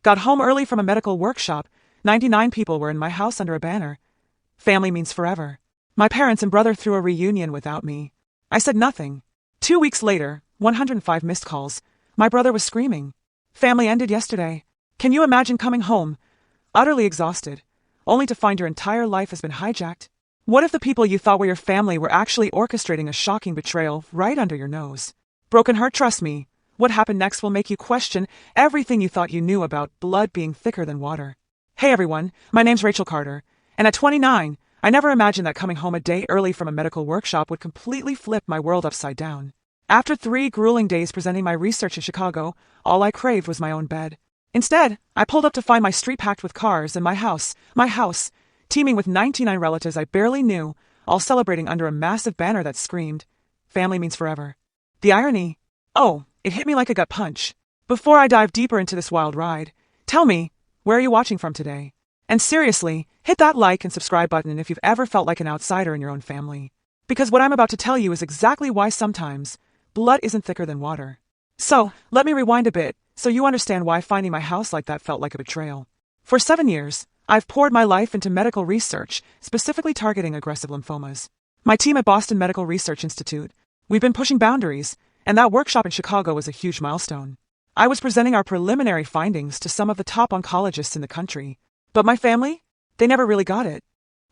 Got home early from a medical workshop. 99 people were in my house under a banner. Family means forever. My parents and brother threw a reunion without me. I said nothing. 2 weeks later, 105 missed calls. My brother was screaming. Family ended yesterday. Can you imagine coming home, utterly exhausted, only to find your entire life has been hijacked? What if the people you thought were your family were actually orchestrating a shocking betrayal right under your nose? Broken heart, trust me. What happened next will make you question everything you thought you knew about blood being thicker than water. Hey everyone, my name's Rachel Carter, and at 29, I never imagined that coming home a day early from a medical workshop would completely flip my world upside down. After 3 grueling days presenting my research in Chicago, all I craved was my own bed. Instead, I pulled up to find my street packed with cars and my house, teeming with 99 relatives I barely knew, all celebrating under a massive banner that screamed, "Family means forever." The irony? Oh, it hit me like a gut punch. Before I dive deeper into this wild ride, tell me, where are you watching from today? And seriously, hit that like and subscribe button if you've ever felt like an outsider in your own family. Because what I'm about to tell you is exactly why sometimes blood isn't thicker than water. So, let me rewind a bit, so you understand why finding my house like that felt like a betrayal. For 7 years, I've poured my life into medical research, specifically targeting aggressive lymphomas. My team at Boston Medical Research Institute, we've been pushing boundaries, and that workshop in Chicago was a huge milestone. I was presenting our preliminary findings to some of the top oncologists in the country. But my family? They never really got it.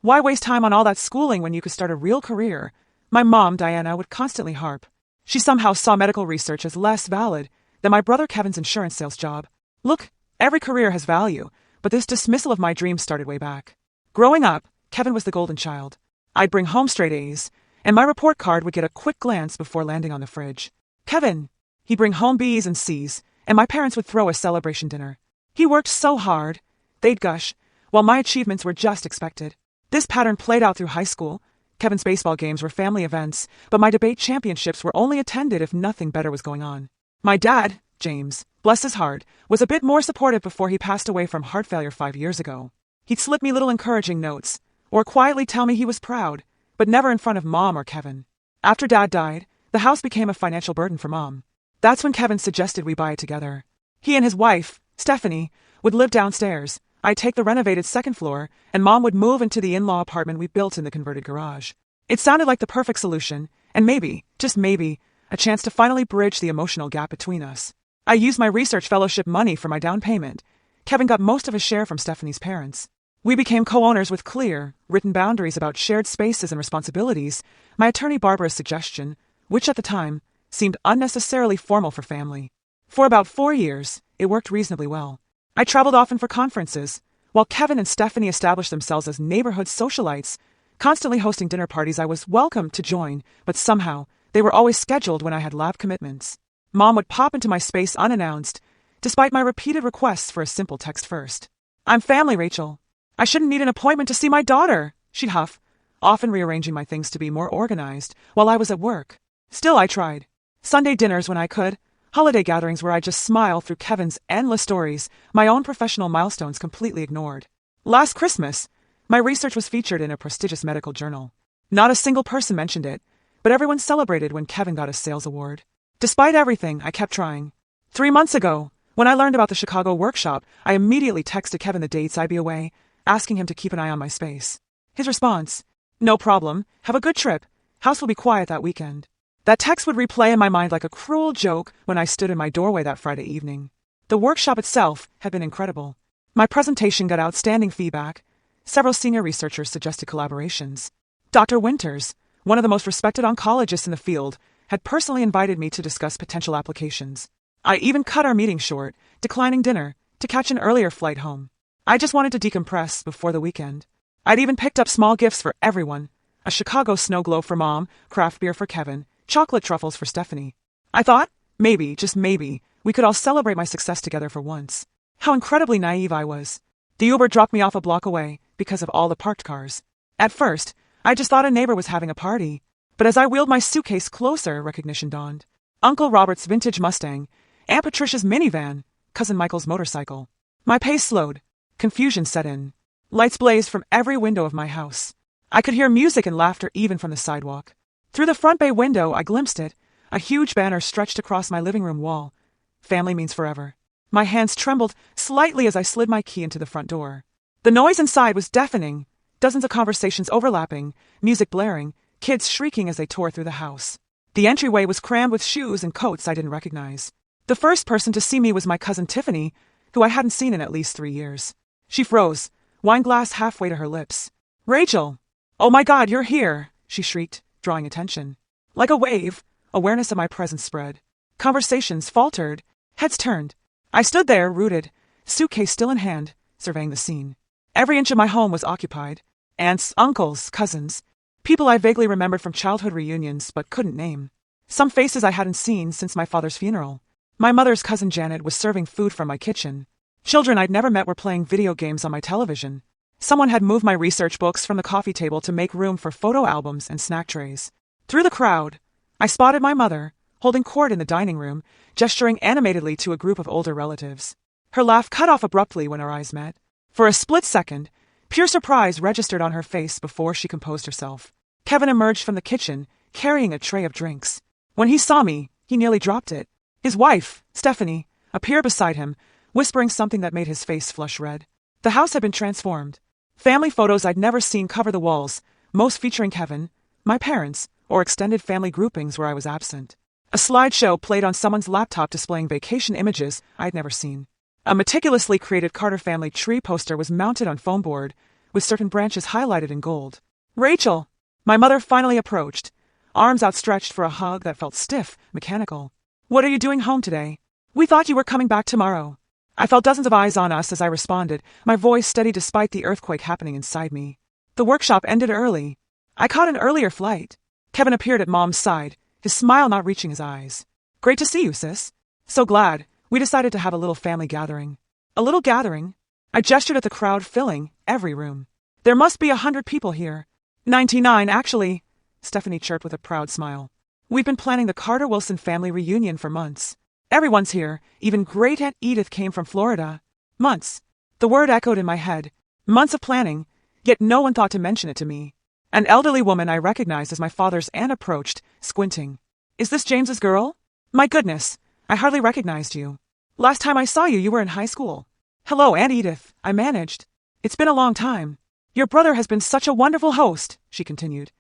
Why waste time on all that schooling when you could start a real career? My mom, Diana, would constantly harp. She somehow saw medical research as less valid than my brother Kevin's insurance sales job. Look, every career has value, but this dismissal of my dreams started way back. Growing up, Kevin was the golden child. I'd bring home straight A's, and my report card would get a quick glance before landing on the fridge. Kevin! He'd bring home B's and C's, and my parents would throw a celebration dinner. He worked so hard, they'd gush, while my achievements were just expected. This pattern played out through high school. Kevin's baseball games were family events, but my debate championships were only attended if nothing better was going on. My dad, James, bless his heart, was a bit more supportive before he passed away from heart failure 5 years ago. He'd slip me little encouraging notes, or quietly tell me he was proud, but never in front of Mom or Kevin. After Dad died, the house became a financial burden for Mom. That's when Kevin suggested we buy it together. He and his wife, Stephanie, would live downstairs. I'd take the renovated second floor, and Mom would move into the in-law apartment we built in the converted garage. It sounded like the perfect solution, and maybe, just maybe, a chance to finally bridge the emotional gap between us. I used my research fellowship money for my down payment. Kevin got most of his share from Stephanie's parents. We became co-owners with clear, written boundaries about shared spaces and responsibilities, my attorney Barbara's suggestion, which at the time seemed unnecessarily formal for family. For about 4 years, it worked reasonably well. I traveled often for conferences, while Kevin and Stephanie established themselves as neighborhood socialites, constantly hosting dinner parties I was welcome to join, but somehow, they were always scheduled when I had lab commitments. Mom would pop into my space unannounced, despite my repeated requests for a simple text first. "I'm family, Rachel. I shouldn't need an appointment to see my daughter," she'd huff, often rearranging my things to be more organized while I was at work. Still, I tried. Sunday dinners when I could, holiday gatherings where I just smile through Kevin's endless stories, my own professional milestones completely ignored. Last Christmas, my research was featured in a prestigious medical journal. Not a single person mentioned it, but everyone celebrated when Kevin got a sales award. Despite everything, I kept trying. 3 months ago, when I learned about the Chicago workshop, I immediately texted Kevin the dates I'd be away, asking him to keep an eye on my space. His response, "No problem, have a good trip. House will be quiet that weekend." That text would replay in my mind like a cruel joke when I stood in my doorway that Friday evening. The workshop itself had been incredible. My presentation got outstanding feedback. Several senior researchers suggested collaborations. Dr. Winters, one of the most respected oncologists in the field, had personally invited me to discuss potential applications. I even cut our meeting short, declining dinner, to catch an earlier flight home. I just wanted to decompress before the weekend. I'd even picked up small gifts for everyone. A Chicago snow globe for Mom, craft beer for Kevin, chocolate truffles for Stephanie. I thought, maybe, just maybe, we could all celebrate my success together for once. How incredibly naive I was. The Uber dropped me off a block away because of all the parked cars. At first, I just thought a neighbor was having a party. But as I wheeled my suitcase closer, recognition dawned. Uncle Robert's vintage Mustang, Aunt Patricia's minivan, Cousin Michael's motorcycle. My pace slowed. Confusion set in. Lights blazed from every window of my house. I could hear music and laughter even from the sidewalk. Through the front bay window, I glimpsed it, a huge banner stretched across my living room wall. Family means forever. My hands trembled slightly as I slid my key into the front door. The noise inside was deafening, dozens of conversations overlapping, music blaring, kids shrieking as they tore through the house. The entryway was crammed with shoes and coats I didn't recognize. The first person to see me was my cousin Tiffany, who I hadn't seen in at least 3 years. She froze, wine glass halfway to her lips. "Rachel! Oh my God, you're here!" she shrieked, drawing attention. Like a wave, awareness of my presence spread. Conversations faltered, heads turned. I stood there, rooted, suitcase still in hand, surveying the scene. Every inch of my home was occupied. Aunts, uncles, cousins. People I vaguely remembered from childhood reunions but couldn't name. Some faces I hadn't seen since my father's funeral. My mother's cousin Janet was serving food from my kitchen. Children I'd never met were playing video games on my television. Someone had moved my research books from the coffee table to make room for photo albums and snack trays. Through the crowd, I spotted my mother, holding court in the dining room, gesturing animatedly to a group of older relatives. Her laugh cut off abruptly when our eyes met. For a split second, pure surprise registered on her face before she composed herself. Kevin emerged from the kitchen, carrying a tray of drinks. When he saw me, he nearly dropped it. His wife, Stephanie, appeared beside him, whispering something that made his face flush red. The house had been transformed. Family photos I'd never seen cover the walls, most featuring Kevin, my parents, or extended family groupings where I was absent. A slideshow played on someone's laptop displaying vacation images I'd never seen. A meticulously created Carter family tree poster was mounted on foam board, with certain branches highlighted in gold. "Rachel!" My mother finally approached, arms outstretched for a hug that felt stiff, mechanical. "What are you doing home today? We thought you were coming back tomorrow." I felt dozens of eyes on us as I responded, my voice steady despite the earthquake happening inside me. The workshop ended early. I caught an earlier flight. Kevin appeared at Mom's side, his smile not reaching his eyes. "Great to see you, sis. So glad. We decided to have a little family gathering." "A little gathering?" I gestured at the crowd filling every room. "There must be 100 people here." 99, actually," Stephanie chirped with a proud smile. "We've been planning the Carter Wilson family reunion for months. Everyone's here, even Great Aunt Edith came from Florida." Months. The word echoed in my head. Months of planning, yet no one thought to mention it to me. An elderly woman I recognized as my father's aunt approached, squinting. "Is this James's girl? My goodness, I hardly recognized you. Last time I saw you, you were in high school." "Hello, Aunt Edith," I managed. "It's been a long time. Your brother has been such a wonderful host," she continued,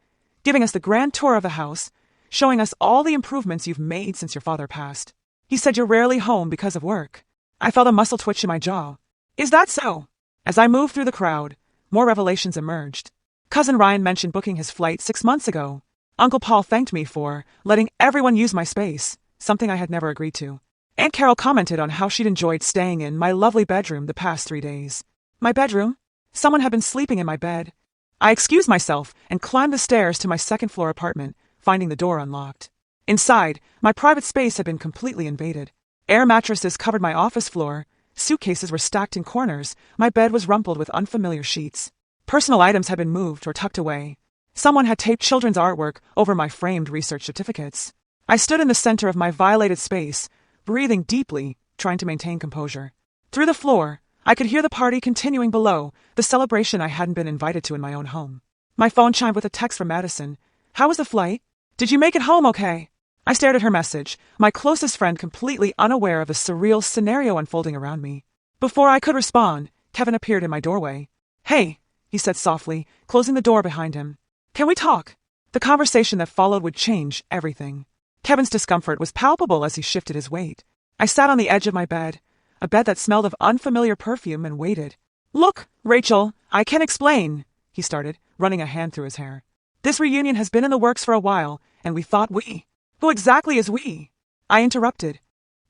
giving us the grand tour of the house, showing us all the improvements you've made since your father passed. "He said you're rarely home because of work." I felt a muscle twitch in my jaw. "Is that so?" As I moved through the crowd, more revelations emerged. Cousin Ryan mentioned booking his flight 6 months ago. Uncle Paul thanked me for letting everyone use my space, something I had never agreed to. Aunt Carol commented on how she'd enjoyed staying in my lovely bedroom the past 3 days. My bedroom? Someone had been sleeping in my bed. I excused myself and climbed the stairs to my second-floor apartment, finding the door unlocked. Inside, my private space had been completely invaded. Air mattresses covered my office floor, suitcases were stacked in corners, my bed was rumpled with unfamiliar sheets. Personal items had been moved or tucked away. Someone had taped children's artwork over my framed research certificates. I stood in the center of my violated space, breathing deeply, trying to maintain composure. Through the floor, I could hear the party continuing below, the celebration I hadn't been invited to in my own home. My phone chimed with a text from Madison. "How was the flight? Did you make it home okay?" I stared at her message, my closest friend completely unaware of the surreal scenario unfolding around me. Before I could respond, Kevin appeared in my doorway. "Hey," he said softly, closing the door behind him. "Can we talk?" The conversation that followed would change everything. Kevin's discomfort was palpable as he shifted his weight. I sat on the edge of my bed, a bed that smelled of unfamiliar perfume, and waited. "Look, Rachel, I can explain," he started, running a hand through his hair. "This reunion has been in the works for a while, and we thought we—" "Who exactly is we?" I interrupted.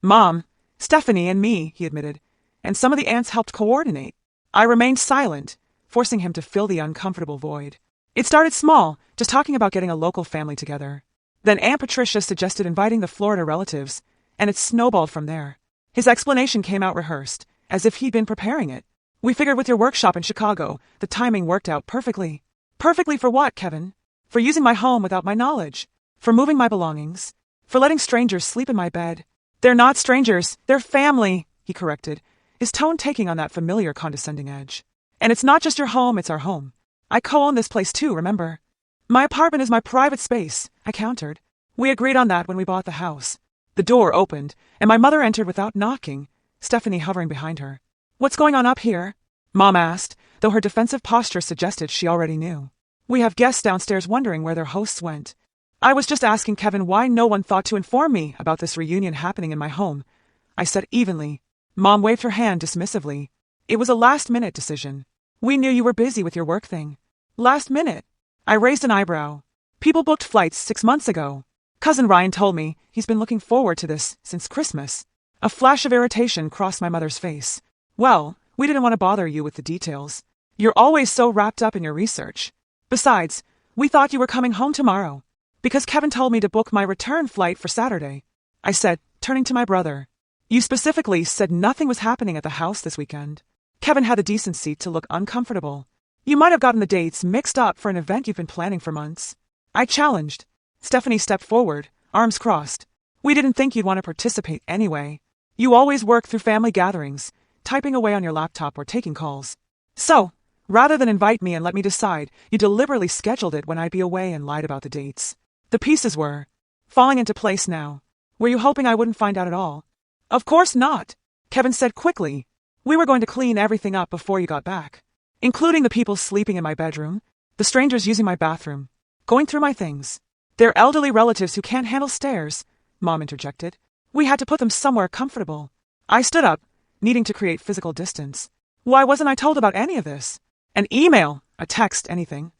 "Mom, Stephanie, and me," he admitted, "and some of the aunts helped coordinate." I remained silent, forcing him to fill the uncomfortable void. It started small, just talking about getting a local family together. Then Aunt Patricia suggested inviting the Florida relatives, and it snowballed from there. His explanation came out rehearsed, as if he'd been preparing it. "We figured with your workshop in Chicago, the timing worked out perfectly." "Perfectly for what, Kevin?" "For using my home without my knowledge. For moving my belongings. For letting strangers sleep in my bed." "They're not strangers, they're family," he corrected, his tone taking on that familiar condescending edge. "And it's not just your home, it's our home. I co-own this place too, remember?" "My apartment is my private space," I countered. "We agreed on that when we bought the house." The door opened, and my mother entered without knocking, Stephanie hovering behind her. What's going on up here? Mom asked, though her defensive posture suggested she already knew. We have guests downstairs wondering where their hosts went. I was just asking Kevin why no one thought to inform me about this reunion happening in my home, I said evenly. Mom waved her hand dismissively. It was a last-minute decision. We knew you were busy with your work thing. Last minute? I raised an eyebrow. People booked flights 6 months ago. Cousin Ryan told me he's been looking forward to this since Christmas. A flash of irritation crossed my mother's face. Well, we didn't want to bother you with the details. You're always so wrapped up in your research. Besides, we thought you were coming home tomorrow, because Kevin told me to book my return flight for Saturday. I said, turning to my brother. You specifically said nothing was happening at the house this weekend. Kevin had the decency to look uncomfortable. You might have gotten the dates mixed up for an event you've been planning for months. I challenged. Stephanie stepped forward, arms crossed. We didn't think you'd want to participate anyway. You always work through family gatherings, typing away on your laptop or taking calls. So, rather than invite me and let me decide, you deliberately scheduled it when I'd be away and lied about the dates. The pieces were falling into place now. Were you hoping I wouldn't find out at all? Of course not, Kevin said quickly. We were going to clean everything up before you got back, including the people sleeping in my bedroom, the strangers using my bathroom, going through my things. They're elderly relatives who can't handle stairs, Mom interjected. We had to put them somewhere comfortable. I stood up, needing to create physical distance. Why wasn't I told about any of this? An email, a text, anything.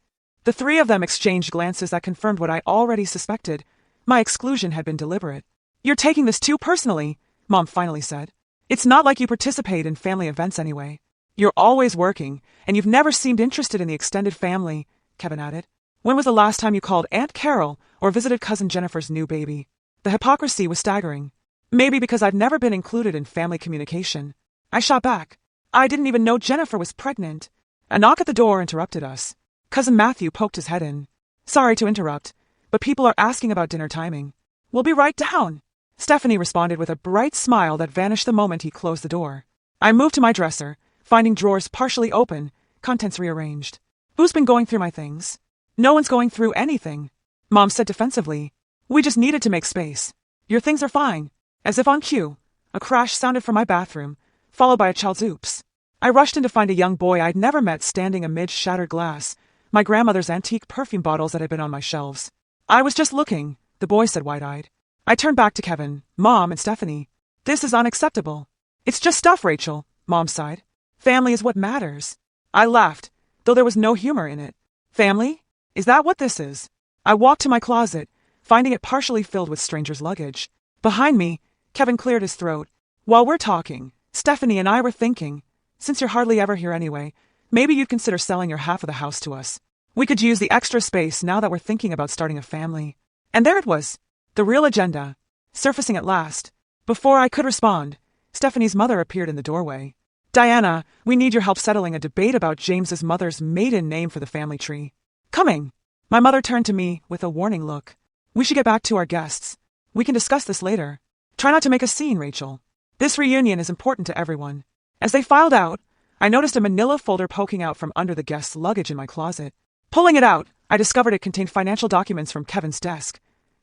The three of them exchanged glances that confirmed what I already suspected. My exclusion had been deliberate. You're taking this too personally, Mom finally said. It's not like you participate in family events anyway. You're always working, and you've never seemed interested in the extended family, Kevin added. When was the last time you called Aunt Carol or visited Cousin Jennifer's new baby? The hypocrisy was staggering. Maybe because I'd never been included in family communication. I shot back. I didn't even know Jennifer was pregnant. A knock at the door interrupted us. Cousin Matthew poked his head in. Sorry to interrupt, but people are asking about dinner timing. We'll be right down, Stephanie responded with a bright smile that vanished the moment he closed the door. I moved to my dresser, finding drawers partially open, contents rearranged. Who's been going through my things? No one's going through anything, Mom said defensively. We just needed to make space. Your things are fine. As if on cue, a crash sounded from my bathroom, followed by a child's oops. I rushed in to find a young boy I'd never met standing amid shattered glass, my grandmother's antique perfume bottles that had been on my shelves. I was just looking, the boy said wide-eyed. I turned back to Kevin, Mom, and Stephanie. This is unacceptable. It's just stuff, Rachel, Mom sighed. Family is what matters. I laughed, though there was no humor in it. Family? Is that what this is? I walked to my closet, finding it partially filled with strangers' luggage. Behind me, Kevin cleared his throat. While we're talking, Stephanie and I were thinking, since you're hardly ever here anyway, maybe you'd consider selling your half of the house to us. We could use the extra space now that we're thinking about starting a family. And there it was, the real agenda, surfacing at last. Before I could respond, Stephanie's mother appeared in the doorway. Diana, we need your help settling a debate about James's mother's maiden name for the family tree. Coming. My mother turned to me with a warning look. We should get back to our guests. We can discuss this later. Try not to make a scene, Rachel. This reunion is important to everyone. As they filed out, I noticed a manila folder poking out from under the guest's luggage in my closet. Pulling it out, I discovered it contained financial documents from Kevin's desk.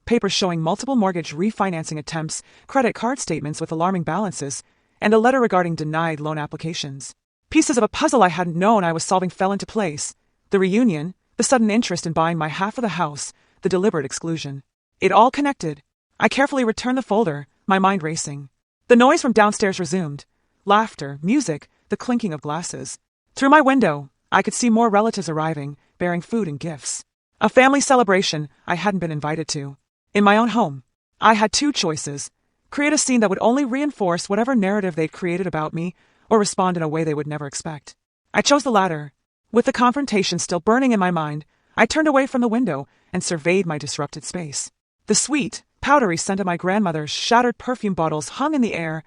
Papers showing multiple mortgage refinancing attempts, credit card statements with alarming balances, and a letter regarding denied loan applications. Pieces of a puzzle I hadn't known I was solving fell into place. The reunion, the sudden interest in buying my half of the house, the deliberate exclusion. It all connected. I carefully returned the folder, my mind racing. The noise from downstairs resumed. Laughter, music, the clinking of glasses. Through my window, I could see more relatives arriving, bearing food and gifts. A family celebration I hadn't been invited to. In my own home, I had two choices. Create a scene that would only reinforce whatever narrative they'd created about me, or respond in a way they would never expect. I chose the latter. With the confrontation still burning in my mind, I turned away from the window and surveyed my disrupted space. The sweet, powdery scent of my grandmother's shattered perfume bottles hung in the air,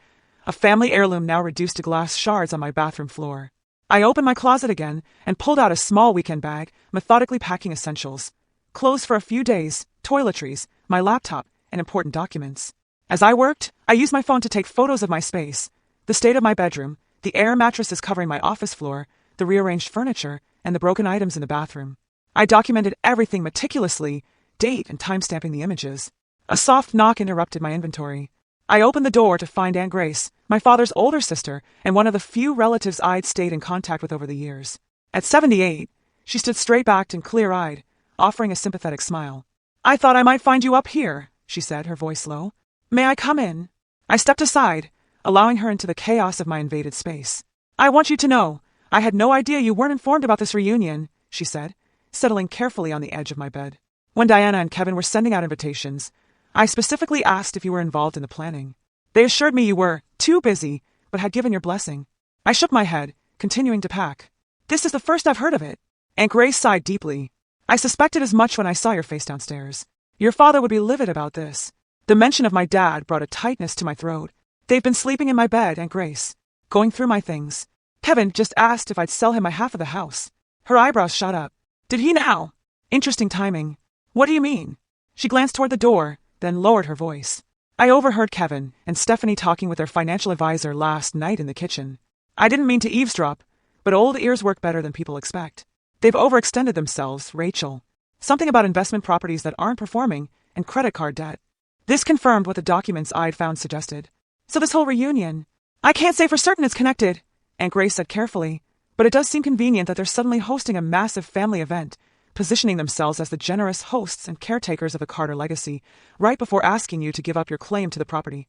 a family heirloom now reduced to glass shards on my bathroom floor. I opened my closet again and pulled out a small weekend bag, methodically packing essentials. Clothes for a few days, toiletries, my laptop, and important documents. As I worked, I used my phone to take photos of my space, the state of my bedroom, the air mattresses covering my office floor, the rearranged furniture, and the broken items in the bathroom. I documented everything meticulously, date and timestamping the images. A soft knock interrupted my inventory. I opened the door to find Aunt Grace, my father's older sister, and one of the few relatives I'd stayed in contact with over the years. At 78, she stood straight-backed and clear-eyed, offering a sympathetic smile. "I thought I might find you up here," she said, her voice low. "May I come in?" I stepped aside, allowing her into the chaos of my invaded space. "I want you to know, I had no idea you weren't informed about this reunion," she said, settling carefully on the edge of my bed. "When Diana and Kevin were sending out invitations, I specifically asked if you were involved in the planning. They assured me you were too busy, but had given your blessing." I shook my head, continuing to pack. "This is the first I've heard of it." Aunt Grace sighed deeply. "I suspected as much when I saw your face downstairs. Your father would be livid about this." The mention of my dad brought a tightness to my throat. "They've been sleeping in my bed, Aunt Grace, going through my things. Kevin just asked if I'd sell him my half of the house." Her eyebrows shot up. "Did he now?" "Interesting timing." "What do you mean?" She glanced toward the door, then lowered her voice. "I overheard Kevin and Stephanie talking with their financial advisor last night in the kitchen. I didn't mean to eavesdrop, but old ears work better than people expect. They've overextended themselves, Rachel. Something about investment properties that aren't performing and credit card debt." This confirmed what the documents I'd found suggested. "So this whole reunion—" "I can't say for certain it's connected," Aunt Grace said carefully, "but it does seem convenient that they're suddenly hosting a massive family event, positioning themselves as the generous hosts and caretakers of the Carter legacy, right before asking you to give up your claim to the property."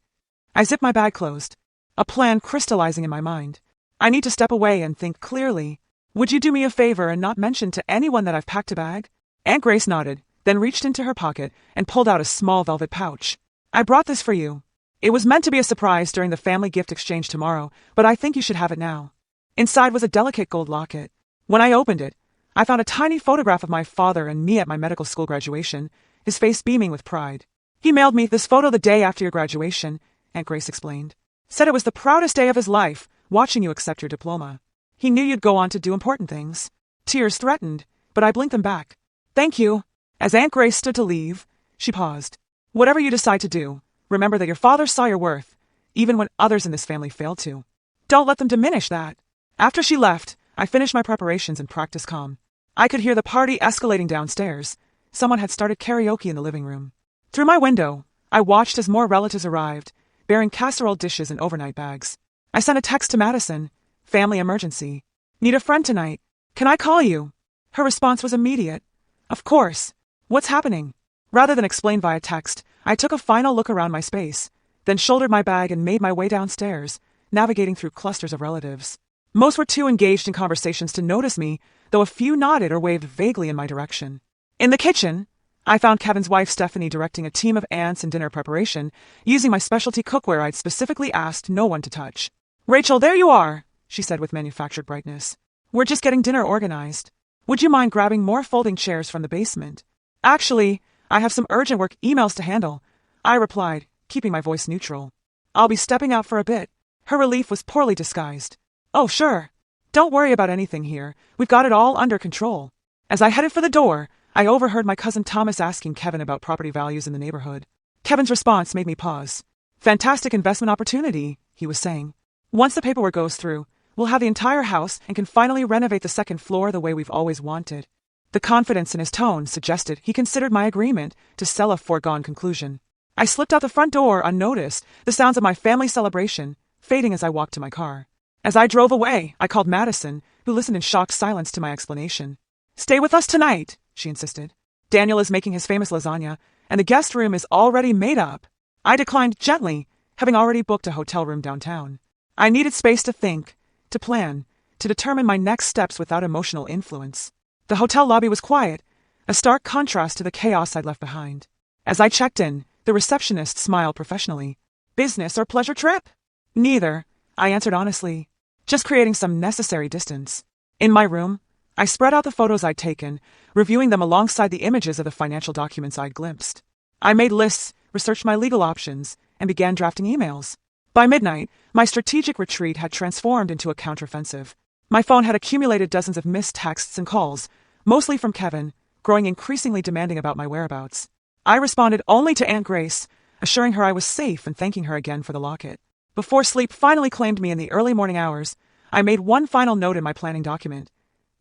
I zipped my bag closed, a plan crystallizing in my mind. "I need to step away and think clearly. Would you do me a favor and not mention to anyone that I've packed a bag?" Aunt Grace nodded, then reached into her pocket and pulled out a small velvet pouch. "I brought this for you. It was meant to be a surprise during the family gift exchange tomorrow, but I think you should have it now." Inside was a delicate gold locket. When I opened it, I found a tiny photograph of my father and me at my medical school graduation, his face beaming with pride. "He mailed me this photo the day after your graduation," Aunt Grace explained. "Said it was the proudest day of his life, watching you accept your diploma. He knew you'd go on to do important things." Tears threatened, but I blinked them back. "Thank you." As Aunt Grace stood to leave, she paused. "Whatever you decide to do, remember that your father saw your worth, even when others in this family failed to. Don't let them diminish that." After she left, I finished my preparations and practiced calm. I could hear the party escalating downstairs. Someone had started karaoke in the living room. Through my window, I watched as more relatives arrived, bearing casserole dishes and overnight bags. I sent a text to Madison. "Family emergency. Need a friend tonight. Can I call you?" Her response was immediate. "Of course. What's happening?" Rather than explain via text, I took a final look around my space, then shouldered my bag and made my way downstairs, navigating through clusters of relatives. Most were too engaged in conversations to notice me, though a few nodded or waved vaguely in my direction. In the kitchen, I found Kevin's wife Stephanie directing a team of aunts in dinner preparation, using my specialty cookware I'd specifically asked no one to touch. "Rachel, there you are," she said with manufactured brightness. "We're just getting dinner organized. Would you mind grabbing more folding chairs from the basement?" "Actually, I have some urgent work emails to handle," I replied, keeping my voice neutral. "I'll be stepping out for a bit." Her relief was poorly disguised. "Oh, sure. Don't worry about anything here. We've got it all under control." As I headed for the door, I overheard my cousin Thomas asking Kevin about property values in the neighborhood. Kevin's response made me pause. "Fantastic investment opportunity," he was saying. "Once the paperwork goes through, we'll have the entire house and can finally renovate the second floor the way we've always wanted." The confidence in his tone suggested he considered my agreement to sell a foregone conclusion. I slipped out the front door unnoticed, the sounds of my family celebration fading as I walked to my car. As I drove away, I called Madison, who listened in shocked silence to my explanation. "Stay with us tonight," she insisted. "Daniel is making his famous lasagna, and the guest room is already made up." I declined gently, having already booked a hotel room downtown. I needed space to think, to plan, to determine my next steps without emotional influence. The hotel lobby was quiet, a stark contrast to the chaos I'd left behind. As I checked in, the receptionist smiled professionally. "Business or pleasure trip?" "Neither," I answered honestly. "Just creating some necessary distance." In my room, I spread out the photos I'd taken, reviewing them alongside the images of the financial documents I'd glimpsed. I made lists, researched my legal options, and began drafting emails. By midnight, my strategic retreat had transformed into a counteroffensive. My phone had accumulated dozens of missed texts and calls, mostly from Kevin, growing increasingly demanding about my whereabouts. I responded only to Aunt Grace, assuring her I was safe and thanking her again for the locket. Before sleep finally claimed me in the early morning hours, I made one final note in my planning document.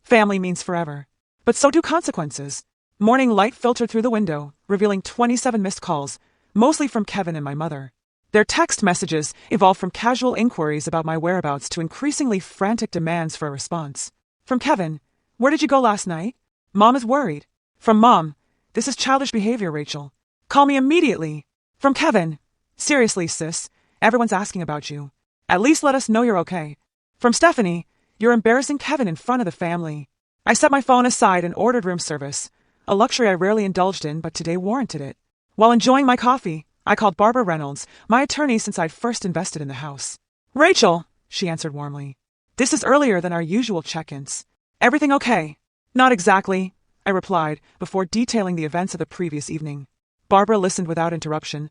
Family means forever. But so do consequences. Morning light filtered through the window, revealing 27 missed calls, mostly from Kevin and my mother. Their text messages evolved from casual inquiries about my whereabouts to increasingly frantic demands for a response. From Kevin, "Where did you go last night? Mom is worried." From Mom, "This is childish behavior, Rachel. Call me immediately." From Kevin, "Seriously, sis, everyone's asking about you. At least let us know you're okay." From Stephanie, "You're embarrassing Kevin in front of the family." I set my phone aside and ordered room service, a luxury I rarely indulged in, but today warranted it. While enjoying my coffee, I called Barbara Reynolds, my attorney since I'd first invested in the house. "Rachel," she answered warmly. "This is earlier than our usual check-ins. Everything okay?" "Not exactly," I replied, before detailing the events of the previous evening. Barbara listened without interruption,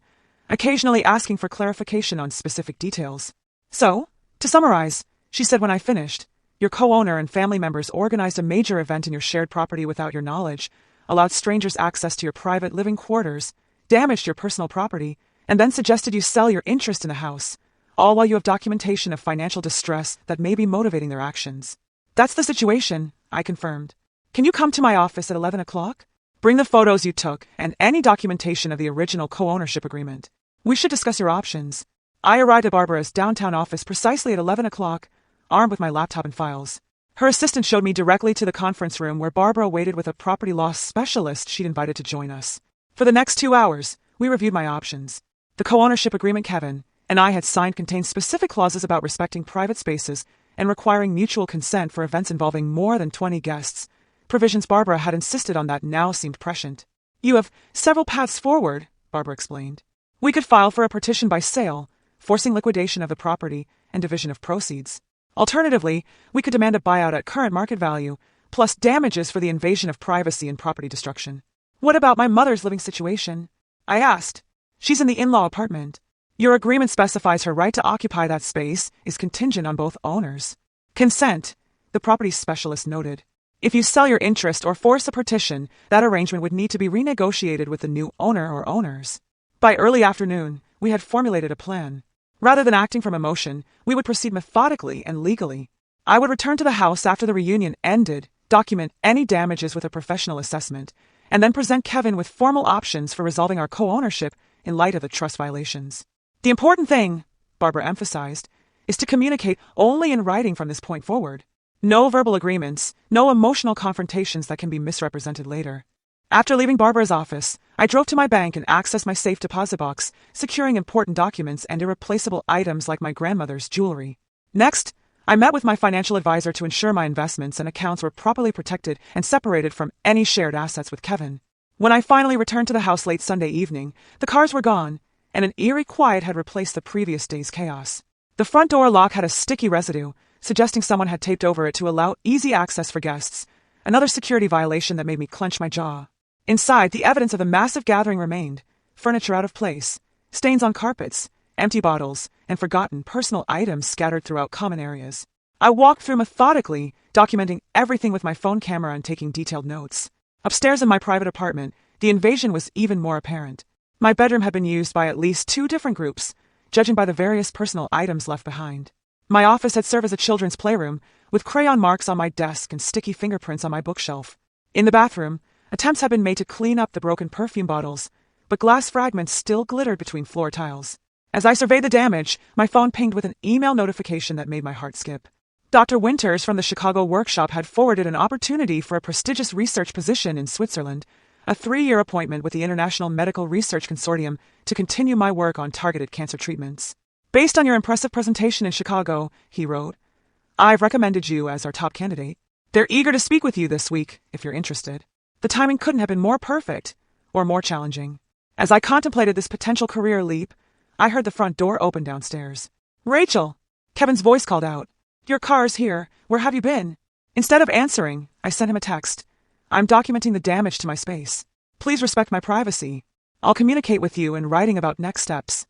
occasionally asking for clarification on specific details. "So, to summarize," she said when I finished, "your co-owner and family members organized a major event in your shared property without your knowledge, allowed strangers access to your private living quarters, damaged your personal property, and then suggested you sell your interest in the house, all while you have documentation of financial distress that may be motivating their actions." "That's the situation," I confirmed. "Can you come to my office at 11 o'clock? Bring the photos you took and any documentation of the original co-ownership agreement. We should discuss your options." I arrived at Barbara's downtown office precisely at 11 o'clock, armed with my laptop and files. Her assistant showed me directly to the conference room where Barbara waited with a property law specialist she'd invited to join us. For the next 2 hours, we reviewed my options. The co-ownership agreement Kevin and I had signed contained specific clauses about respecting private spaces and requiring mutual consent for events involving more than 20 guests. Provisions Barbara had insisted on that now seemed prescient. "You have several paths forward," Barbara explained. "We could file for a partition by sale, forcing liquidation of the property and division of proceeds. Alternatively, we could demand a buyout at current market value, plus damages for the invasion of privacy and property destruction." "What about my mother's living situation?" I asked. "She's in the in-law apartment. Your agreement specifies her right to occupy that space is contingent on both owners." "Consent," the property specialist noted. "If you sell your interest or force a partition, that arrangement would need to be renegotiated with the new owner or owners." By early afternoon, we had formulated a plan. Rather than acting from emotion, we would proceed methodically and legally. I would return to the house after the reunion ended, document any damages with a professional assessment, and then present Kevin with formal options for resolving our co-ownership in light of the trust violations. "The important thing," Barbara emphasized, "is to communicate only in writing from this point forward. No verbal agreements, no emotional confrontations that can be misrepresented later." After leaving Barbara's office, I drove to my bank and accessed my safe deposit box, securing important documents and irreplaceable items like my grandmother's jewelry. Next, I met with my financial advisor to ensure my investments and accounts were properly protected and separated from any shared assets with Kevin. When I finally returned to the house late Sunday evening, the cars were gone, and an eerie quiet had replaced the previous day's chaos. The front door lock had a sticky residue, suggesting someone had taped over it to allow easy access for guests, another security violation that made me clench my jaw. Inside, the evidence of a massive gathering remained, furniture out of place, stains on carpets, empty bottles, and forgotten personal items scattered throughout common areas. I walked through methodically, documenting everything with my phone camera and taking detailed notes. Upstairs in my private apartment, the invasion was even more apparent. My bedroom had been used by at least 2 different groups, judging by the various personal items left behind. My office had served as a children's playroom, with crayon marks on my desk and sticky fingerprints on my bookshelf. In the bathroom, attempts had been made to clean up the broken perfume bottles, but glass fragments still glittered between floor tiles. As I surveyed the damage, my phone pinged with an email notification that made my heart skip. Dr. Winters from the Chicago workshop had forwarded an opportunity for a prestigious research position in Switzerland, a 3-year appointment with the International Medical Research Consortium to continue my work on targeted cancer treatments. "Based on your impressive presentation in Chicago," he wrote, "I've recommended you as our top candidate. They're eager to speak with you this week, if you're interested." The timing couldn't have been more perfect, or more challenging. As I contemplated this potential career leap, I heard the front door open downstairs. "Rachel!" Kevin's voice called out. "Your car's here. Where have you been?" Instead of answering, I sent him a text. "I'm documenting the damage to my space. Please respect my privacy. I'll communicate with you in writing about next steps."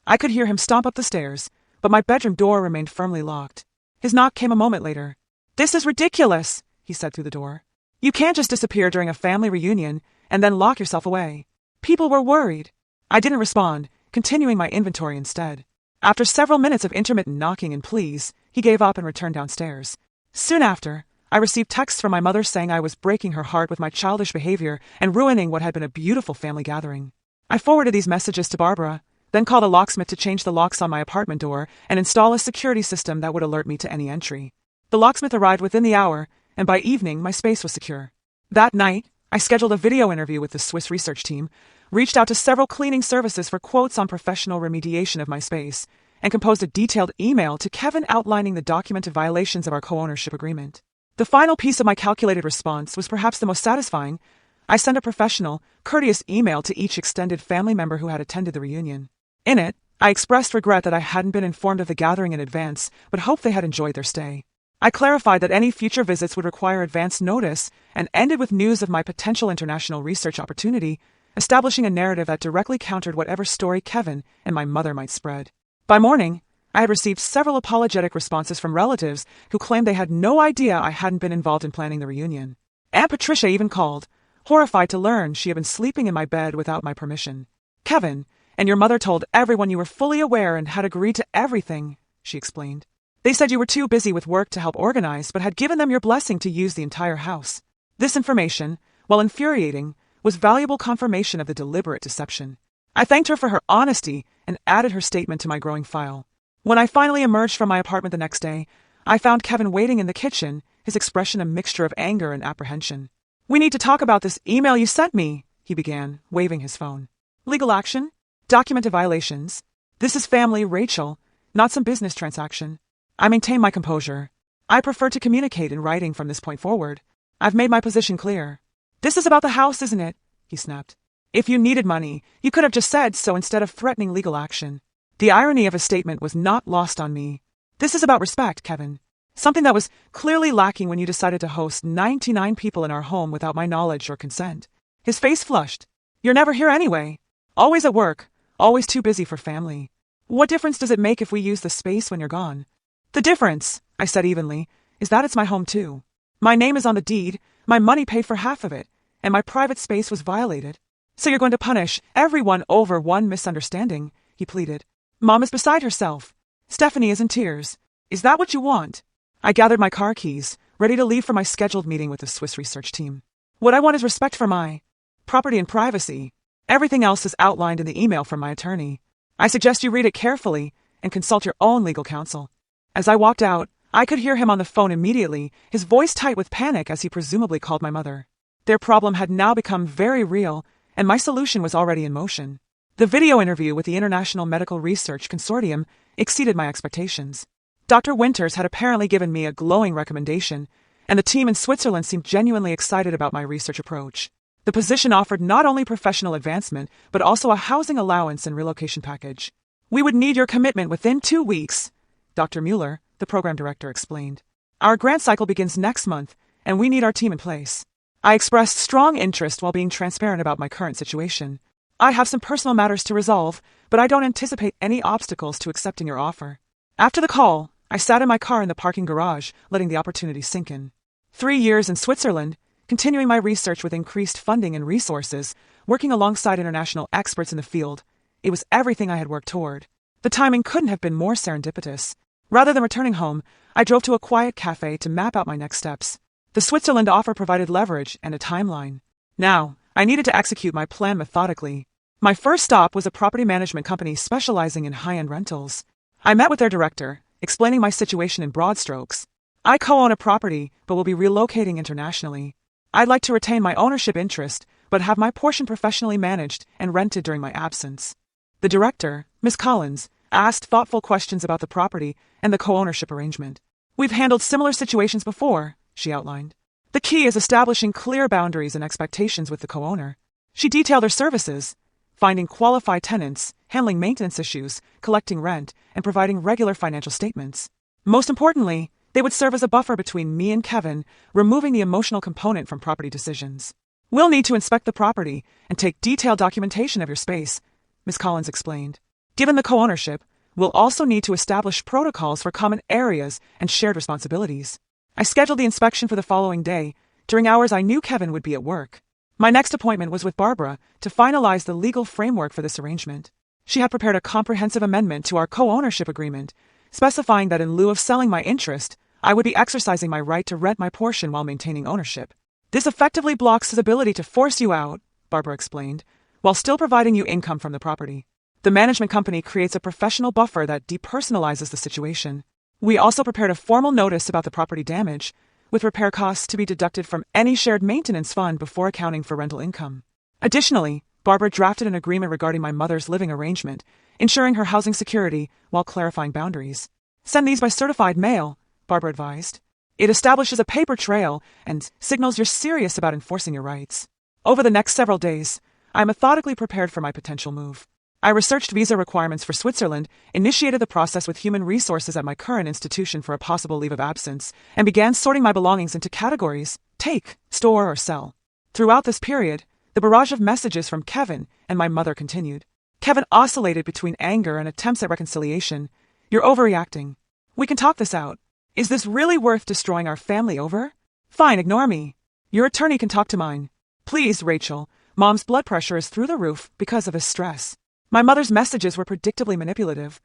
I could hear him stomp up the stairs, but my bedroom door remained firmly locked. His knock came a moment later. "This is ridiculous," he said through the door. "You can't just disappear during a family reunion and then lock yourself away. People were worried." I didn't respond, continuing my inventory instead. After several minutes of intermittent knocking and pleas, he gave up and returned downstairs. Soon after, I received texts from my mother saying I was breaking her heart with my childish behavior and ruining what had been a beautiful family gathering. I forwarded these messages to Barbara, then call the locksmith to change the locks on my apartment door and install a security system that would alert me to any entry. The locksmith arrived within the hour, and by evening my space was secure. That night, I scheduled a video interview with the Swiss research team, reached out to several cleaning services for quotes on professional remediation of my space, and composed a detailed email to Kevin outlining the documented violations of our co-ownership agreement. The final piece of my calculated response was perhaps the most satisfying. I sent a professional, courteous email to each extended family member who had attended the reunion. In it, I expressed regret that I hadn't been informed of the gathering in advance, but hoped they had enjoyed their stay. I clarified that any future visits would require advance notice and ended with news of my potential international research opportunity, establishing a narrative that directly countered whatever story Kevin and my mother might spread. By morning, I had received several apologetic responses from relatives who claimed they had no idea I hadn't been involved in planning the reunion. Aunt Patricia even called, horrified to learn she had been sleeping in my bed without my permission. "Kevin, and your mother told everyone you were fully aware and had agreed to everything," she explained. "They said you were too busy with work to help organize, but had given them your blessing to use the entire house." This information, while infuriating, was valuable confirmation of the deliberate deception. I thanked her for her honesty and added her statement to my growing file. When I finally emerged from my apartment the next day, I found Kevin waiting in the kitchen, his expression a mixture of anger and apprehension. "We need to talk about this email you sent me," he began, waving his phone. "Legal action? Documented violations? This is family, Rachel, not some business transaction." I maintained my composure. I prefer to communicate in writing from this point forward. I've made my position clear. "This is about the house, isn't it?" he snapped. "If you needed money, you could have just said so instead of threatening legal action." The irony of his statement was not lost on me. "This is about respect, Kevin. Something that was clearly lacking when you decided to host 99 people in our home without my knowledge or consent." His face flushed. "You're never here anyway. Always at work, always too busy for family. What difference does it make if we use the space when you're gone?" "The difference," I said evenly, "is that it's my home too. My name is on the deed, my money paid for half of it, and my private space was violated. So you're going to punish everyone over one misunderstanding," he pleaded. "Mom is beside herself. Stephanie is in tears. Is that what you want?" I gathered my car keys, ready to leave for my scheduled meeting with the Swiss research team. "What I want is respect for my property and privacy. Everything else is outlined in the email from my attorney. I suggest you read it carefully and consult your own legal counsel." As I walked out, I could hear him on the phone immediately, his voice tight with panic as he presumably called my mother. Their problem had now become very real, and my solution was already in motion. The video interview with the International Medical Research Consortium exceeded my expectations. Dr. Winters had apparently given me a glowing recommendation, and the team in Switzerland seemed genuinely excited about my research approach. The position offered not only professional advancement, but also a housing allowance and relocation package. "We would need your commitment within 2 weeks," Dr. Mueller, the program director, explained. "Our grant cycle begins next month, and we need our team in place." I expressed strong interest while being transparent about my current situation. "I have some personal matters to resolve, but I don't anticipate any obstacles to accepting your offer." After the call, I sat in my car in the parking garage, letting the opportunity sink in. 3 years in Switzerland, continuing my research with increased funding and resources, working alongside international experts in the field, it was everything I had worked toward. The timing couldn't have been more serendipitous. Rather than returning home, I drove to a quiet cafe to map out my next steps. The Switzerland offer provided leverage and a timeline. Now, I needed to execute my plan methodically. My first stop was a property management company specializing in high-end rentals. I met with their director, explaining my situation in broad strokes. "I co-own a property, but will be relocating internationally. I'd like to retain my ownership interest, but have my portion professionally managed and rented during my absence." The director, Ms. Collins, asked thoughtful questions about the property and the co-ownership arrangement. "We've handled similar situations before," she outlined. "The key is establishing clear boundaries and expectations with the co-owner." She detailed her services: finding qualified tenants, handling maintenance issues, collecting rent, and providing regular financial statements. Most importantly, they would serve as a buffer between me and Kevin, removing the emotional component from property decisions. "We'll need to inspect the property and take detailed documentation of your space," Ms. Collins explained. "Given the co-ownership, we'll also need to establish protocols for common areas and shared responsibilities." I scheduled the inspection for the following day, during hours I knew Kevin would be at work. My next appointment was with Barbara to finalize the legal framework for this arrangement. She had prepared a comprehensive amendment to our co-ownership agreement, specifying that in lieu of selling my interest, I would be exercising my right to rent my portion while maintaining ownership. "This effectively blocks his ability to force you out," Barbara explained, "while still providing you income from the property." The management company creates a professional buffer that depersonalizes the situation. We also prepared a formal notice about the property damage, with repair costs to be deducted from any shared maintenance fund before accounting for rental income. Additionally, Barbara drafted an agreement regarding my mother's living arrangement, ensuring her housing security while clarifying boundaries. Send these by certified mail, Barbara advised. It establishes a paper trail and signals you're serious about enforcing your rights. Over the next several days, I methodically prepared for my potential move. I researched visa requirements for Switzerland, initiated the process with human resources at my current institution for a possible leave of absence, and began sorting my belongings into categories: take, store, or sell. Throughout this period, the barrage of messages from Kevin and my mother continued. Kevin oscillated between anger and attempts at reconciliation. You're overreacting. We can talk this out. Is this really worth destroying our family over? Fine, ignore me. Your attorney can talk to mine. Please, Rachel, Mom's blood pressure is through the roof because of his stress. My mother's messages were predictably manipulative.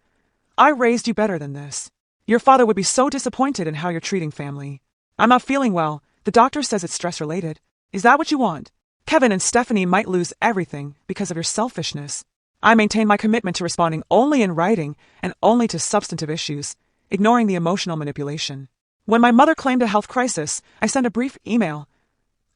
I raised you better than this. Your father would be so disappointed in how you're treating family. I'm not feeling well. The doctor says it's stress-related. Is that what you want? Kevin and Stephanie might lose everything because of your selfishness. I maintain my commitment to responding only in writing and only to substantive issues, ignoring the emotional manipulation. When my mother claimed a health crisis, I sent a brief email.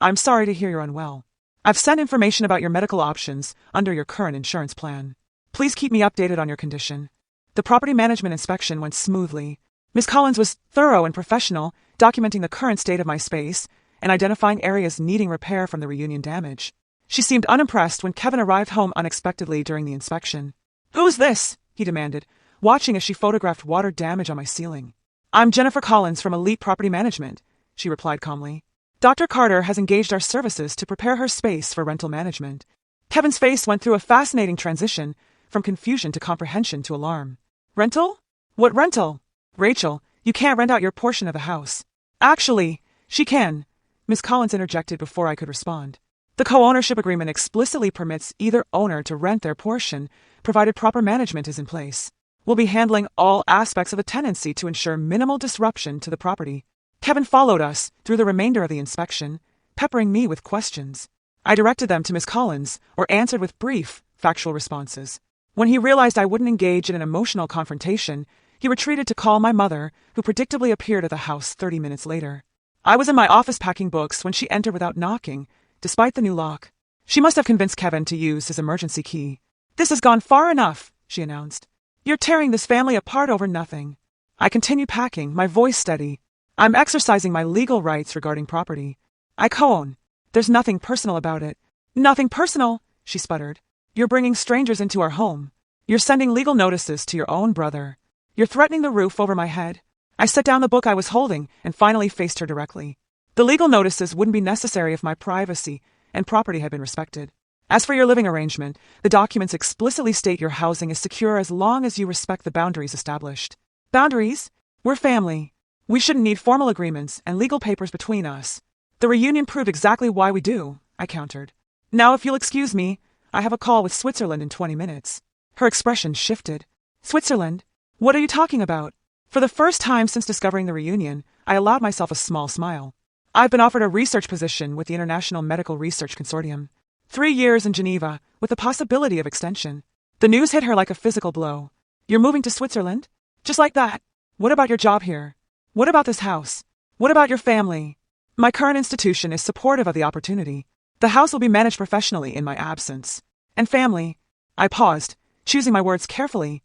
I'm sorry to hear you're unwell. I've sent information about your medical options under your current insurance plan. Please keep me updated on your condition. The property management inspection went smoothly. Ms. Collins was thorough and professional, documenting the current state of my space and identifying areas needing repair from the reunion damage. She seemed unimpressed when Kevin arrived home unexpectedly during the inspection. Who's this? He demanded, watching as she photographed water damage on my ceiling. I'm Jennifer Collins from Elite Property Management, she replied calmly. Dr. Carter has engaged our services to prepare her space for rental management. Kevin's face went through a fascinating transition, from confusion to comprehension to alarm. Rental? What rental? Rachel, you can't rent out your portion of the house. Actually, she can, Ms. Collins interjected before I could respond. The co-ownership agreement explicitly permits either owner to rent their portion, provided proper management is in place. We'll be handling all aspects of the tenancy to ensure minimal disruption to the property. Kevin followed us through the remainder of the inspection, peppering me with questions. I directed them to Ms. Collins, or answered with brief, factual responses. When he realized I wouldn't engage in an emotional confrontation, he retreated to call my mother, who predictably appeared at the house 30 minutes later. I was in my office packing books when she entered without knocking, despite the new lock. She must have convinced Kevin to use his emergency key. This has gone far enough, she announced. You're tearing this family apart over nothing. I continued packing, my voice steady. I'm exercising my legal rights regarding property. I co-own. There's nothing personal about it. Nothing personal, she sputtered. You're bringing strangers into our home. You're sending legal notices to your own brother. You're threatening the roof over my head. I set down the book I was holding and finally faced her directly. The legal notices wouldn't be necessary if my privacy and property had been respected. As for your living arrangement, the documents explicitly state your housing is secure as long as you respect the boundaries established. Boundaries? We're family. We shouldn't need formal agreements and legal papers between us. The reunion proved exactly why we do, I countered. Now if you'll excuse me, I have a call with Switzerland in 20 minutes. Her expression shifted. Switzerland? What are you talking about? For the first time since discovering the reunion, I allowed myself a small smile. I've been offered a research position with the International Medical Research Consortium. 3 years in Geneva, with the possibility of extension. The news hit her like a physical blow. You're moving to Switzerland? Just like that? What about your job here? What about this house? What about your family? My current institution is supportive of the opportunity. The house will be managed professionally in my absence. And family. I paused, choosing my words carefully.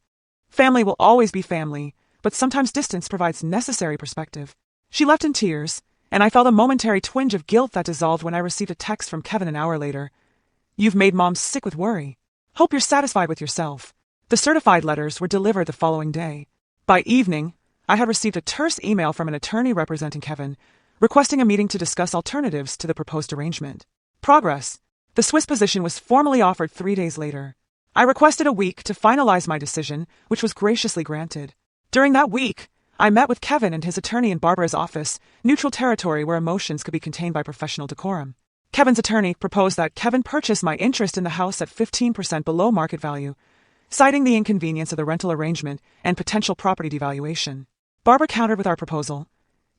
Family will always be family, but sometimes distance provides necessary perspective. She left in tears, and I felt a momentary twinge of guilt that dissolved when I received a text from Kevin an hour later. You've made Mom sick with worry. Hope you're satisfied with yourself. The certified letters were delivered the following day. By evening, I had received a terse email from an attorney representing Kevin, requesting a meeting to discuss alternatives to the proposed arrangement. Progress. The Swiss position was formally offered 3 days later. I requested a week to finalize my decision, which was graciously granted. During that week, I met with Kevin and his attorney in Barbara's office, neutral territory where emotions could be contained by professional decorum. Kevin's attorney proposed that Kevin purchase my interest in the house at 15% below market value, citing the inconvenience of the rental arrangement and potential property devaluation. Barbara countered with our proposal.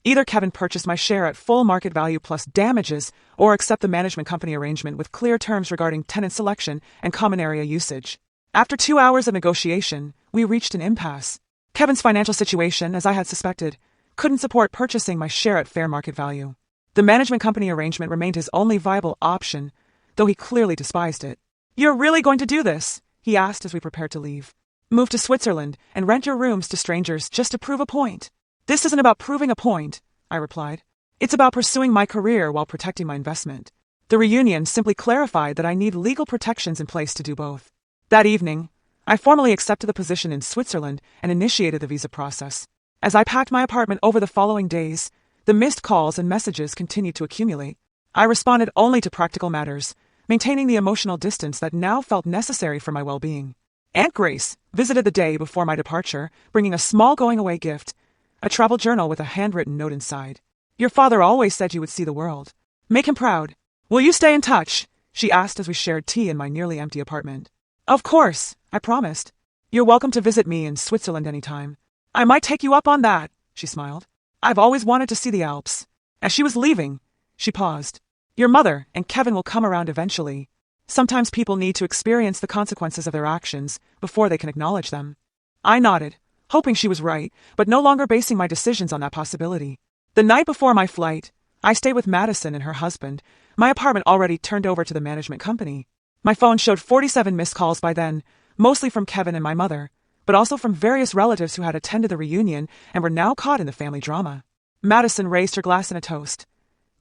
Either Kevin purchase my share at full market value plus damages, or accept the management company arrangement with clear terms regarding tenant selection and common area usage. After 2 hours of negotiation, we reached an impasse. Kevin's financial situation, as I had suspected, couldn't support purchasing my share at fair market value. The management company arrangement remained his only viable option, though he clearly despised it. "You're really going to do this?" he asked as we prepared to leave. "Move to Switzerland and rent your rooms to strangers just to prove a point?" "This isn't about proving a point," I replied. "It's about pursuing my career while protecting my investment." The reunion simply clarified that I need legal protections in place to do both. That evening, I formally accepted the position in Switzerland and initiated the visa process. As I packed my apartment over the following days, the missed calls and messages continued to accumulate. I responded only to practical matters, maintaining the emotional distance that now felt necessary for my well-being. Aunt Grace visited the day before my departure, bringing a small going-away gift, a travel journal with a handwritten note inside. "Your father always said you would see the world. Make him proud. Will you stay in touch?" she asked as we shared tea in my nearly empty apartment. "Of course," I promised. "You're welcome to visit me in Switzerland anytime." "I might take you up on that," she smiled. "I've always wanted to see the Alps." As she was leaving, she paused. "Your mother and Kevin will come around eventually. Sometimes people need to experience the consequences of their actions before they can acknowledge them." I nodded, hoping she was right, but no longer basing my decisions on that possibility. The night before my flight, I stayed with Madison and her husband, my apartment already turned over to the management company. My phone showed 47 missed calls by then, mostly from Kevin and my mother, but also from various relatives who had attended the reunion and were now caught in the family drama. Madison raised her glass in a toast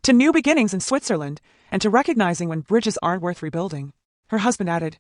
to new beginnings in Switzerland and to recognizing when bridges aren't worth rebuilding. Her husband added,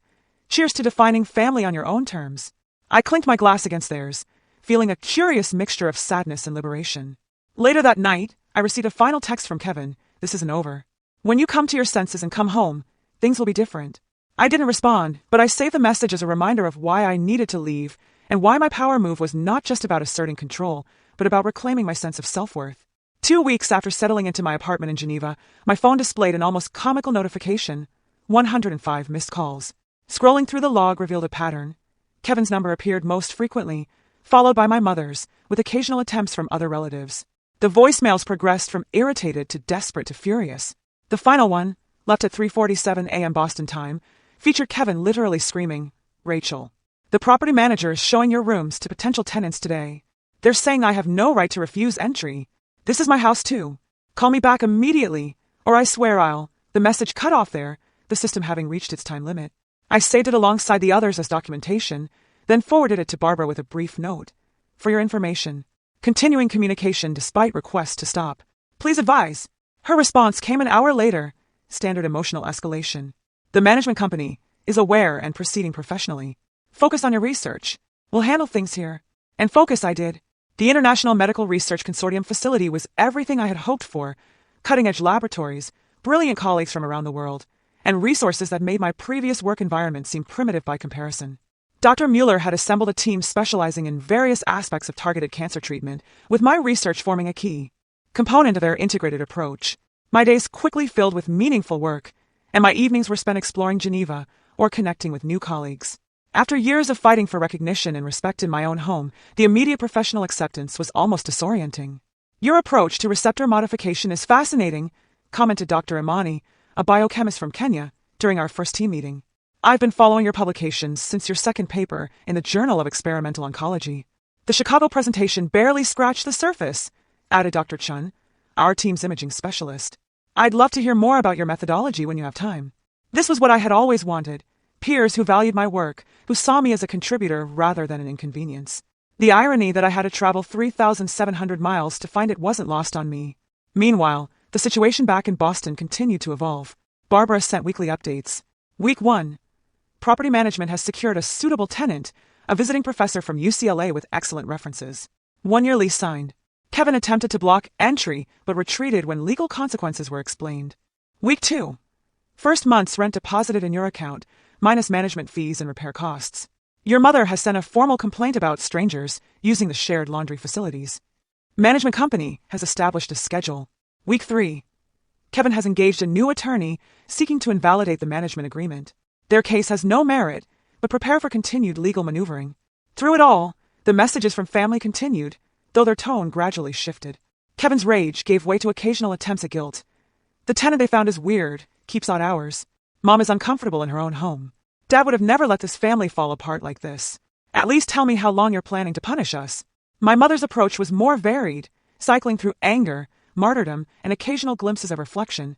"Cheers to defining family on your own terms." I clinked my glass against theirs, feeling a curious mixture of sadness and liberation. Later that night, I received a final text from Kevin. "This isn't over. When you come to your senses and come home, things will be different." I didn't respond, but I saved the message as a reminder of why I needed to leave and why my power move was not just about asserting control, but about reclaiming my sense of self-worth. 2 weeks after settling into my apartment in Geneva, my phone displayed an almost comical notification: 105 missed calls. Scrolling through the log revealed a pattern. Kevin's number appeared most frequently, followed by my mother's, with occasional attempts from other relatives. The voicemails progressed from irritated to desperate to furious. The final one, left at 3:47 a.m. Boston time, featured Kevin literally screaming, "Rachel, the property manager is showing your rooms to potential tenants today. They're saying I have no right to refuse entry. This is my house too. Call me back immediately, or I swear I'll..." The message cut off there, the system having reached its time limit. I saved it alongside the others as documentation, then forwarded it to Barbara with a brief note. "For your information, continuing communication despite requests to stop. Please advise." Her response came an hour later. Standard emotional escalation. "The management company is aware and proceeding professionally. Focus on your research. We'll handle things here." And focus I did. The International Medical Research Consortium facility was everything I had hoped for: cutting-edge laboratories, brilliant colleagues from around the world, and resources that made my previous work environment seem primitive by comparison. Dr. Mueller had assembled a team specializing in various aspects of targeted cancer treatment, with my research forming a key component of their integrated approach. My days quickly filled with meaningful work, and my evenings were spent exploring Geneva or connecting with new colleagues. After years of fighting for recognition and respect in my own home, the immediate professional acceptance was almost disorienting. "Your approach to receptor modification is fascinating," commented Dr. Imani, a biochemist from Kenya, during our first team meeting. "I've been following your publications since your second paper in the Journal of Experimental Oncology." "The Chicago presentation barely scratched the surface," added Dr. Chun, our team's imaging specialist. "I'd love to hear more about your methodology when you have time." This was what I had always wanted: peers who valued my work, who saw me as a contributor rather than an inconvenience. The irony that I had to travel 3,700 miles to find it wasn't lost on me. Meanwhile, the situation back in Boston continued to evolve. Barbara sent weekly updates. Week 1. Property management has secured a suitable tenant, a visiting professor from UCLA with excellent references. 1-year lease signed. Kevin attempted to block entry, but retreated when legal consequences were explained. Week 2. First month's rent deposited in your account, minus management fees and repair costs. Your mother has sent a formal complaint about strangers using the shared laundry facilities. Management company has established a schedule. Week 3. Kevin has engaged a new attorney seeking to invalidate the management agreement. Their case has no merit, but prepare for continued legal maneuvering. Through it all, the messages from family continued, though their tone gradually shifted. Kevin's rage gave way to occasional attempts at guilt. The tenant they found is weird, keeps odd hours. Mom is uncomfortable in her own home. Dad would have never let this family fall apart like this. At least tell me how long you're planning to punish us. My mother's approach was more varied, cycling through anger, martyrdom, and occasional glimpses of reflection.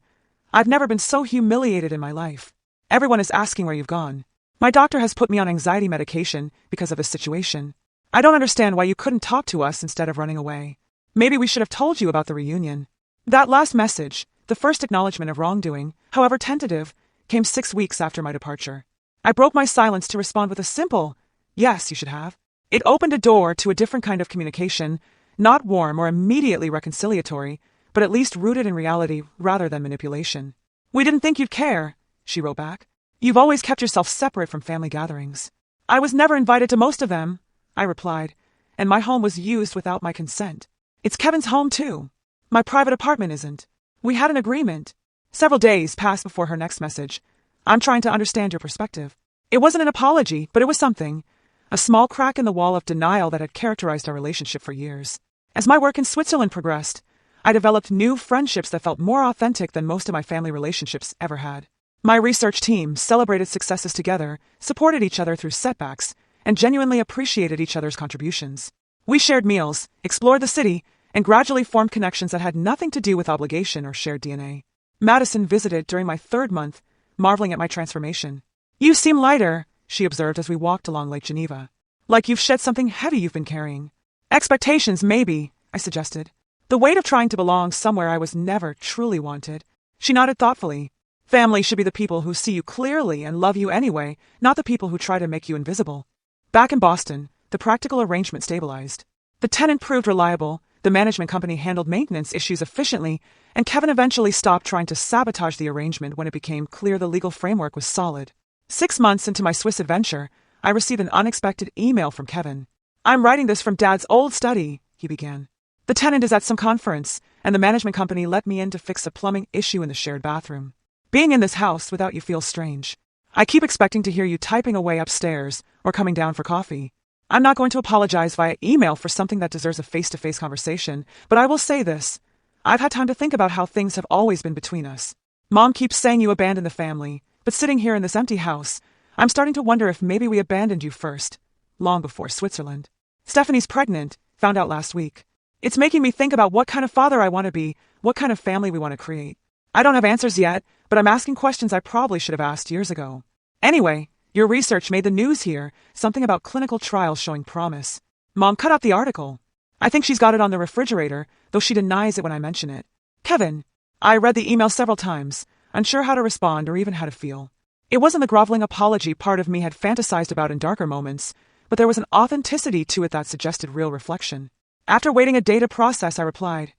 I've never been so humiliated in my life. Everyone is asking where you've gone. My doctor has put me on anxiety medication because of this situation. I don't understand why you couldn't talk to us instead of running away. Maybe we should have told you about the reunion. That last message, the first acknowledgement of wrongdoing, however tentative, came 6 weeks after my departure. I broke my silence to respond with a simple, "Yes, you should have." It opened a door to a different kind of communication, not warm or immediately reconciliatory, but at least rooted in reality rather than manipulation. "We didn't think you'd care," she wrote back. "You've always kept yourself separate from family gatherings." "I was never invited to most of them," I replied, "and my home was used without my consent. It's Kevin's home, too. My private apartment isn't. We had an agreement." Several days passed before her next message. "I'm trying to understand your perspective." It wasn't an apology, but it was something. A small crack in the wall of denial that had characterized our relationship for years. As my work in Switzerland progressed, I developed new friendships that felt more authentic than most of my family relationships ever had. My research team celebrated successes together, supported each other through setbacks, and genuinely appreciated each other's contributions. We shared meals, explored the city, and gradually formed connections that had nothing to do with obligation or shared DNA. Madison visited during my 3rd month, marveling at my transformation. "You seem lighter," she observed as we walked along Lake Geneva. "Like you've shed something heavy you've been carrying." "Expectations, maybe," I suggested. "The weight of trying to belong somewhere I was never truly wanted." She nodded thoughtfully. "Family should be the people who see you clearly and love you anyway, not the people who try to make you invisible." Back in Boston, the practical arrangement stabilized. The tenant proved reliable, the management company handled maintenance issues efficiently, and Kevin eventually stopped trying to sabotage the arrangement when it became clear the legal framework was solid. 6 months into my Swiss adventure, I received an unexpected email from Kevin. "I'm writing this from Dad's old study," he began. "The tenant is at some conference, and the management company let me in to fix a plumbing issue in the shared bathroom. Being in this house without you feels strange. I keep expecting to hear you typing away upstairs or coming down for coffee. I'm not going to apologize via email for something that deserves a face-to-face conversation, but I will say this. I've had time to think about how things have always been between us. Mom keeps saying you abandoned the family, but sitting here in this empty house, I'm starting to wonder if maybe we abandoned you first, long before Switzerland. Stephanie's pregnant, found out last week. It's making me think about what kind of father I want to be, what kind of family we want to create. I don't have answers yet, but I'm asking questions I probably should have asked years ago. Anyway, your research made the news here, something about clinical trials showing promise. Mom cut out the article. I think she's got it on the refrigerator, though she denies it when I mention it. Kevin." I read the email several times, unsure how to respond or even how to feel. It wasn't the groveling apology part of me had fantasized about in darker moments, but there was an authenticity to it that suggested real reflection. After waiting a day to process, I replied,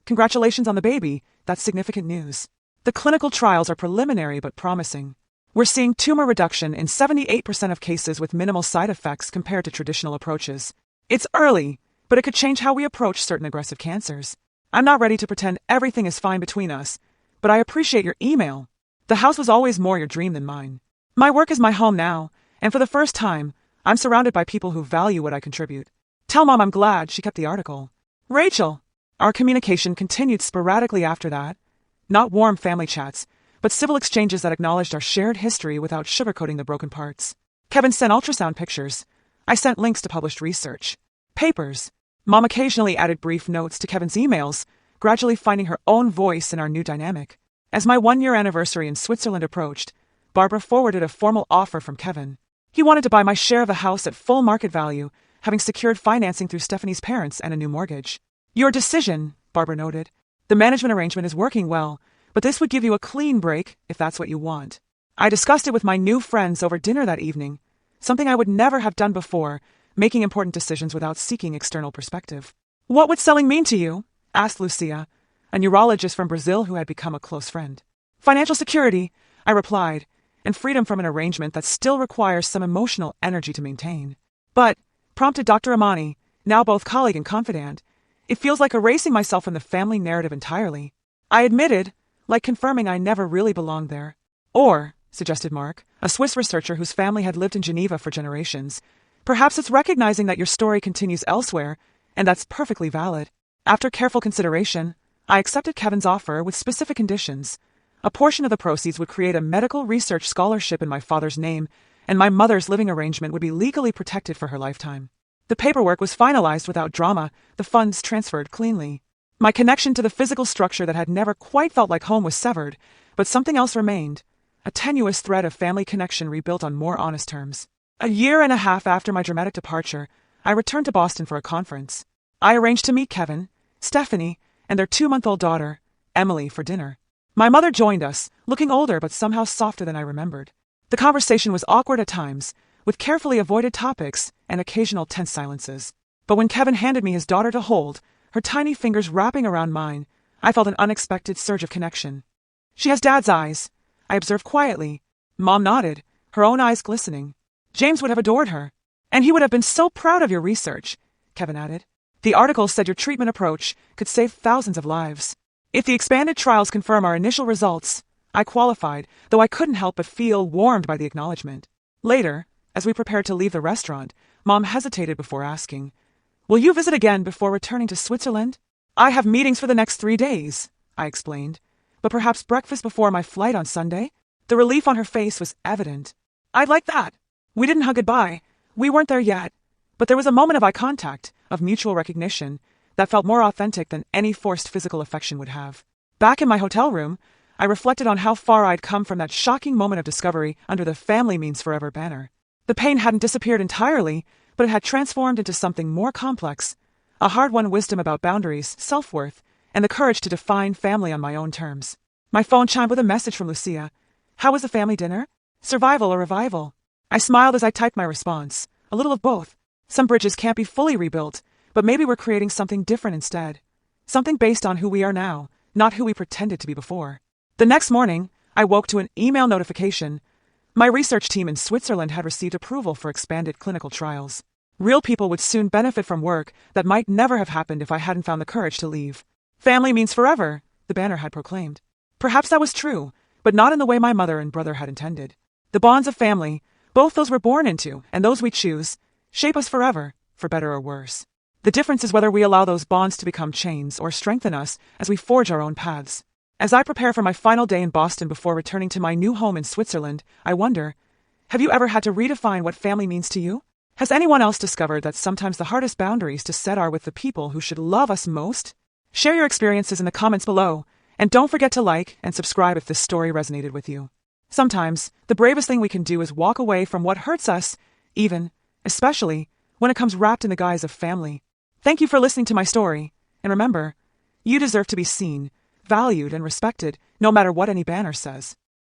"Congratulations on the baby, that's significant news. The clinical trials are preliminary but promising. We're seeing tumor reduction in 78% of cases with minimal side effects compared to traditional approaches. It's early, but it could change how we approach certain aggressive cancers. I'm not ready to pretend everything is fine between us, but I appreciate your email. The house was always more your dream than mine. My work is my home now, and for the first time, I'm surrounded by people who value what I contribute. Tell Mom I'm glad she kept the article. Rachel." Our communication continued sporadically after that. Not warm family chats, but civil exchanges that acknowledged our shared history without sugarcoating the broken parts. Kevin sent ultrasound pictures. I sent links to published research. Papers. Mom occasionally added brief notes to Kevin's emails, gradually finding her own voice in our new dynamic. As my 1-year anniversary in Switzerland approached, Barbara forwarded a formal offer from Kevin. He wanted to buy my share of the house at full market value, having secured financing through Stephanie's parents and a new mortgage. "Your decision," Barbara noted. "The management arrangement is working well, but this would give you a clean break if that's what you want." I discussed it with my new friends over dinner that evening, something I would never have done before, making important decisions without seeking external perspective. "What would selling mean to you?" asked Lucia, a neurologist from Brazil who had become a close friend. "Financial security," I replied, "and freedom from an arrangement that still requires some emotional energy to maintain. But," prompted Dr. Amani, now both colleague and confidant, "it feels like erasing myself from the family narrative entirely." I admitted, like confirming I never really belonged there. "Or," suggested Mark, a Swiss researcher whose family had lived in Geneva for generations, "perhaps it's recognizing that your story continues elsewhere, and that's perfectly valid." After careful consideration, I accepted Kevin's offer with specific conditions: A portion of the proceeds would create a medical research scholarship in my father's name, and my mother's living arrangement would be legally protected for her lifetime. The paperwork was finalized without drama, the funds transferred cleanly. My connection to the physical structure that had never quite felt like home was severed, but something else remained. A tenuous thread of family connection rebuilt on more honest terms. A year and a half after my dramatic departure, I returned to Boston for a conference. I arranged to meet Kevin, Stephanie, and their 2-month-old daughter, Emily, for dinner. My mother joined us, looking older but somehow softer than I remembered. The conversation was awkward at times, with carefully avoided topics and occasional tense silences. But when Kevin handed me his daughter to hold, her tiny fingers wrapping around mine, I felt an unexpected surge of connection. "She has Dad's eyes," I observed quietly. Mom nodded, her own eyes glistening. "James would have adored her. And he would have been so proud of your research," Kevin added. "The article said your treatment approach could save thousands of lives. If the expanded trials confirm our initial results," I qualified, though I couldn't help but feel warmed by the acknowledgement. Later, as we prepared to leave the restaurant, Mom hesitated before asking, "Will you visit again before returning to Switzerland?" "I have meetings for the next 3 days," I explained. "But perhaps breakfast before my flight on Sunday?" The relief on her face was evident. "I'd like that." We didn't hug goodbye. We weren't there yet. But there was a moment of eye contact, of mutual recognition, that felt more authentic than any forced physical affection would have. Back in my hotel room, I reflected on how far I'd come from that shocking moment of discovery under the Family Means Forever banner. The pain hadn't disappeared entirely, but it had transformed into something more complex, a hard-won wisdom about boundaries, self-worth, and the courage to define family on my own terms. My phone chimed with a message from Lucia. "How was the family dinner? Survival or revival?" I smiled as I typed my response. A little of both. Some bridges can't be fully rebuilt, but maybe we're creating something different instead. Something based on who we are now, not who we pretended to be before. The next morning, I woke to an email notification. My research team in Switzerland had received approval for expanded clinical trials. Real people would soon benefit from work that might never have happened if I hadn't found the courage to leave. "Family means forever," the banner had proclaimed. Perhaps that was true, but not in the way my mother and brother had intended. The bonds of family, both those we're born into and those we choose, shape us forever, for better or worse. The difference is whether we allow those bonds to become chains or strengthen us as we forge our own paths. As I prepare for my final day in Boston before returning to my new home in Switzerland, I wonder, have you ever had to redefine what family means to you? Has anyone else discovered that sometimes the hardest boundaries to set are with the people who should love us most? Share your experiences in the comments below, and don't forget to like and subscribe if this story resonated with you. Sometimes, the bravest thing we can do is walk away from what hurts us, especially, when it comes wrapped in the guise of family. Thank you for listening to my story, and remember, you deserve to be seen, valued, and respected, no matter what any banner says.